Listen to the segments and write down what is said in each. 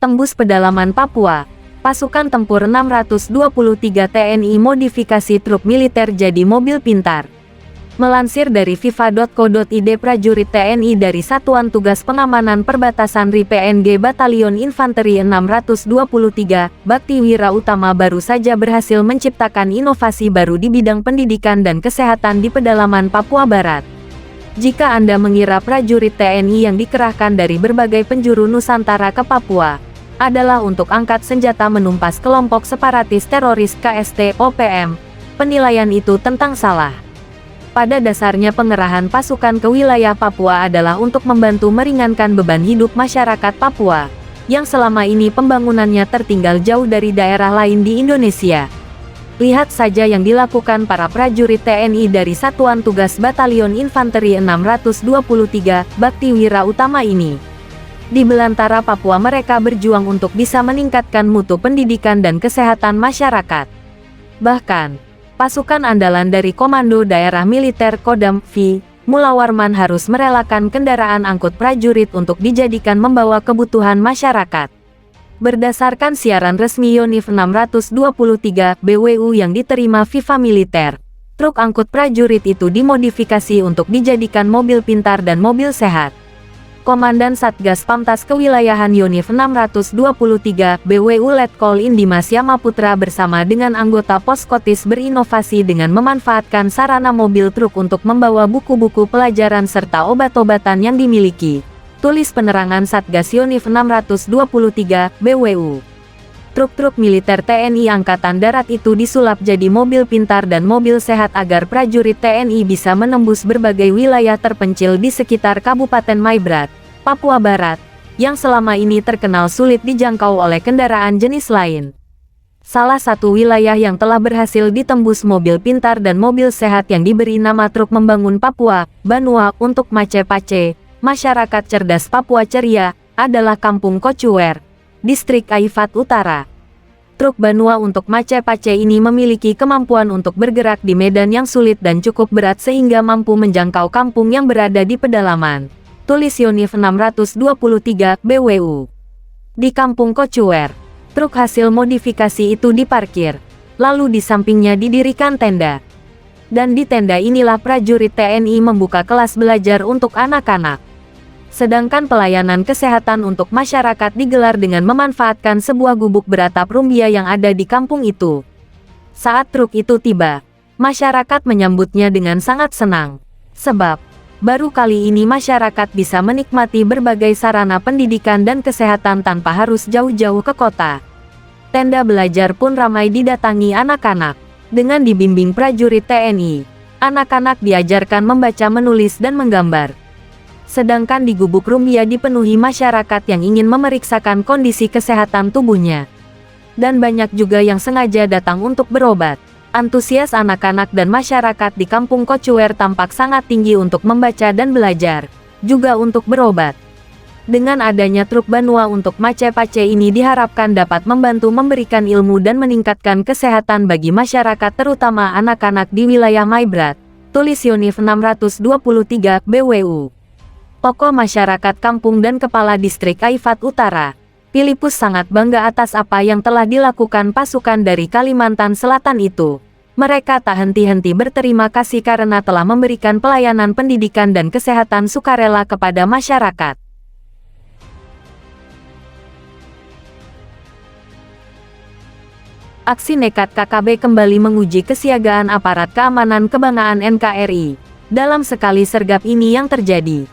tembus pedalaman Papua. Pasukan tempur 623 TNI modifikasi truk militer jadi mobil pintar. Melansir dari fifa.co.id, prajurit TNI dari Satuan Tugas Pengamanan Perbatasan RI PNG Batalion Infanteri 623, Bakti Wira Utama baru saja berhasil menciptakan inovasi baru di bidang pendidikan dan kesehatan di pedalaman Papua Barat. Jika Anda mengira prajurit TNI yang dikerahkan dari berbagai penjuru Nusantara ke Papua adalah untuk angkat senjata menumpas kelompok separatis teroris KST/OPM, penilaian itu tentang salah. Pada dasarnya pengerahan pasukan ke wilayah Papua adalah untuk membantu meringankan beban hidup masyarakat Papua, yang selama ini pembangunannya tertinggal jauh dari daerah lain di Indonesia. Lihat saja yang dilakukan para prajurit TNI dari Satuan Tugas Batalion Infanteri 623, Bakti Wira Utama ini. Di belantara Papua mereka berjuang untuk bisa meningkatkan mutu pendidikan dan kesehatan masyarakat. Bahkan, pasukan andalan dari Komando Daerah Militer Kodam V, Mula Warman harus merelakan kendaraan angkut prajurit untuk dijadikan membawa kebutuhan masyarakat. Berdasarkan siaran resmi Yonif 623 BWU yang diterima FIFA Militer, truk angkut prajurit itu dimodifikasi untuk dijadikan mobil pintar dan mobil sehat. Komandan Satgas Pamtas Kewilayahan Yonif 623 BWU Letkol Indimas Yamaputra bersama dengan anggota Poskotis berinovasi dengan memanfaatkan sarana mobil truk untuk membawa buku-buku pelajaran serta obat-obatan yang dimiliki. Tulis penerangan Satgas Yonif 623 BWU. Truk-truk militer TNI Angkatan Darat itu disulap jadi mobil pintar dan mobil sehat agar prajurit TNI bisa menembus berbagai wilayah terpencil di sekitar Kabupaten Maibrat, Papua Barat, yang selama ini terkenal sulit dijangkau oleh kendaraan jenis lain. Salah satu wilayah yang telah berhasil ditembus mobil pintar dan mobil sehat yang diberi nama Truk Membangun Papua, Banua untuk Mace-Pace, masyarakat cerdas Papua ceria, adalah Kampung Kocuwer, Distrik Aifat Utara. Truk Banua untuk Mace-Pace ini memiliki kemampuan untuk bergerak di medan yang sulit dan cukup berat sehingga mampu menjangkau kampung yang berada di pedalaman. Tulis Yonif 623 BWU. Di Kampung Kocuwer, truk hasil modifikasi itu diparkir, lalu di sampingnya didirikan tenda. Dan di tenda inilah prajurit TNI membuka kelas belajar untuk anak-anak. Sedangkan pelayanan kesehatan untuk masyarakat digelar dengan memanfaatkan sebuah gubuk beratap rumbia yang ada di kampung itu. Saat truk itu tiba, masyarakat menyambutnya dengan sangat senang. Sebab, baru kali ini masyarakat bisa menikmati berbagai sarana pendidikan dan kesehatan tanpa harus jauh-jauh ke kota. Tenda belajar pun ramai didatangi anak-anak. Dengan dibimbing prajurit TNI, anak-anak diajarkan membaca, menulis, dan menggambar. Sedangkan di gubuk rumbia dipenuhi masyarakat yang ingin memeriksakan kondisi kesehatan tubuhnya. Dan banyak juga yang sengaja datang untuk berobat. Antusias anak-anak dan masyarakat di Kampung Kocuwer tampak sangat tinggi untuk membaca dan belajar, juga untuk berobat. Dengan adanya truk Banua untuk Mace-Pace ini diharapkan dapat membantu memberikan ilmu dan meningkatkan kesehatan bagi masyarakat terutama anak-anak di wilayah Maibrat. Tulis Yonif 623 BWU. Tokoh masyarakat kampung dan kepala distrik Aifat Utara, Filipus sangat bangga atas apa yang telah dilakukan pasukan dari Kalimantan Selatan itu. Mereka tak henti-henti berterima kasih karena telah memberikan pelayanan pendidikan dan kesehatan sukarela kepada masyarakat. Aksi nekat KKB kembali menguji kesiagaan aparat keamanan kebanggaan NKRI. Dalam sekali sergap ini yang terjadi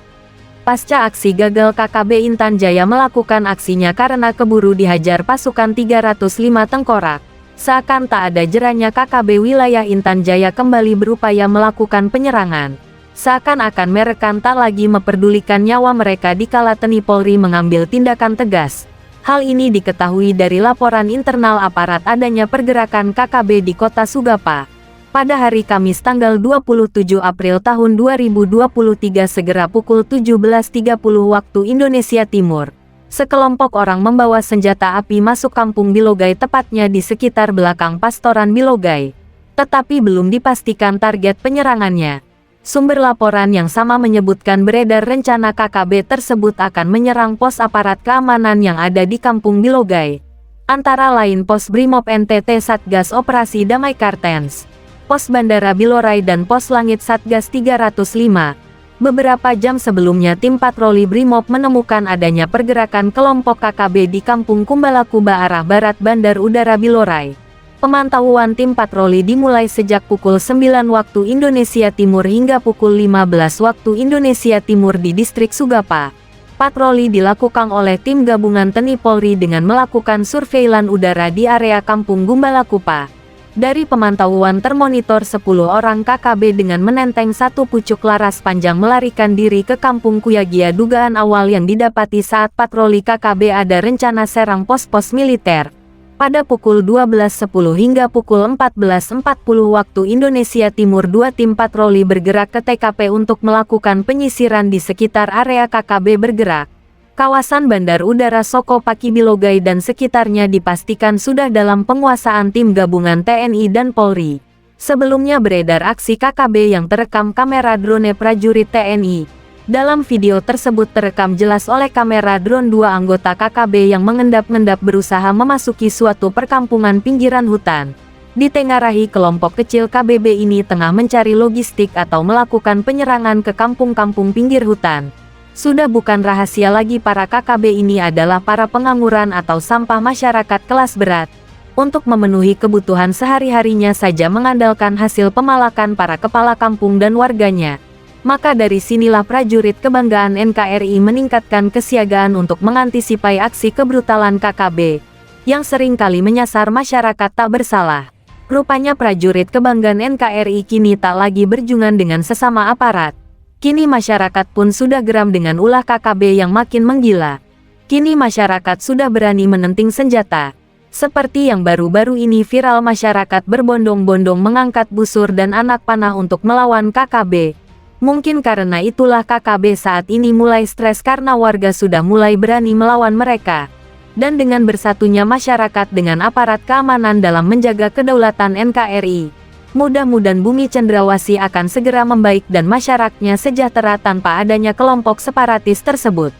pasca aksi gagal, KKB Intan Jaya melakukan aksinya karena keburu dihajar pasukan 305 Tengkorak. Seakan tak ada jeranya, KKB wilayah Intan Jaya kembali berupaya melakukan penyerangan. Seakan-akan mereka tak lagi memperdulikan nyawa mereka dikala TNI Polri mengambil tindakan tegas. Hal ini diketahui dari laporan internal aparat adanya pergerakan KKB di kota Sugapa. Pada hari Kamis tanggal 27 April tahun 2023 segera pukul 17.30 waktu Indonesia Timur, sekelompok orang membawa senjata api masuk kampung Bilogai, tepatnya di sekitar belakang Pastoran Bilogai. Tetapi belum dipastikan target penyerangannya. Sumber laporan yang sama menyebutkan beredar rencana KKB tersebut akan menyerang pos aparat keamanan yang ada di Kampung Bilogai. Antara lain Pos Brimob NTT Satgas Operasi Damai Kartens, Pos Bandara Bilorai dan Pos Langit Satgas 305. Beberapa jam sebelumnya tim patroli Brimob menemukan adanya pergerakan kelompok KKB di Kampung Kumbalakuba arah barat Bandar Udara Bilorai. Pemantauan tim patroli dimulai sejak pukul 9 waktu Indonesia Timur hingga pukul 15 waktu Indonesia Timur di distrik Sugapa. Patroli dilakukan oleh tim gabungan TNI Polri dengan melakukan surveilan udara di area Kampung Gumbalakupa. Dari pemantauan termonitor 10 orang KKB dengan menenteng satu pucuk laras panjang melarikan diri ke Kampung Kuyagia. Dugaan awal yang didapati saat patroli KKB ada rencana serang pos-pos militer. Pada pukul 12.10 hingga pukul 14.40 waktu Indonesia Timur, dua tim patroli bergerak ke TKP untuk melakukan penyisiran di sekitar area KKB bergerak. Kawasan Bandar Udara Soko Paki Bilogai dan sekitarnya dipastikan sudah dalam penguasaan tim gabungan TNI dan Polri. Sebelumnya beredar aksi KKB yang terekam kamera drone prajurit TNI. Dalam video tersebut terekam jelas oleh kamera drone dua anggota KKB yang mengendap-endap berusaha memasuki suatu perkampungan pinggiran hutan. Ditengarai kelompok kecil KBB ini tengah mencari logistik atau melakukan penyerangan ke kampung-kampung pinggir hutan. Sudah bukan rahasia lagi para KKB ini adalah para pengangguran atau sampah masyarakat kelas berat. Untuk memenuhi kebutuhan sehari-harinya saja mengandalkan hasil pemalakan para kepala kampung dan warganya. Maka dari sinilah prajurit kebanggaan NKRI meningkatkan kesiagaan untuk mengantisipasi aksi kebrutalan KKB, yang sering kali menyasar masyarakat tak bersalah. Rupanya prajurit kebanggaan NKRI kini tak lagi berjungan dengan sesama aparat. Kini masyarakat pun sudah geram dengan ulah KKB yang makin menggila. Kini masyarakat sudah berani menenting senjata. Seperti yang baru-baru ini viral, masyarakat berbondong-bondong mengangkat busur dan anak panah untuk melawan KKB. Mungkin karena itulah KKB saat ini mulai stres karena warga sudah mulai berani melawan mereka. Dan dengan bersatunya masyarakat dengan aparat keamanan dalam menjaga kedaulatan NKRI, mudah-mudahan bumi Cendrawasih akan segera membaik dan masyarakatnya sejahtera tanpa adanya kelompok separatis tersebut.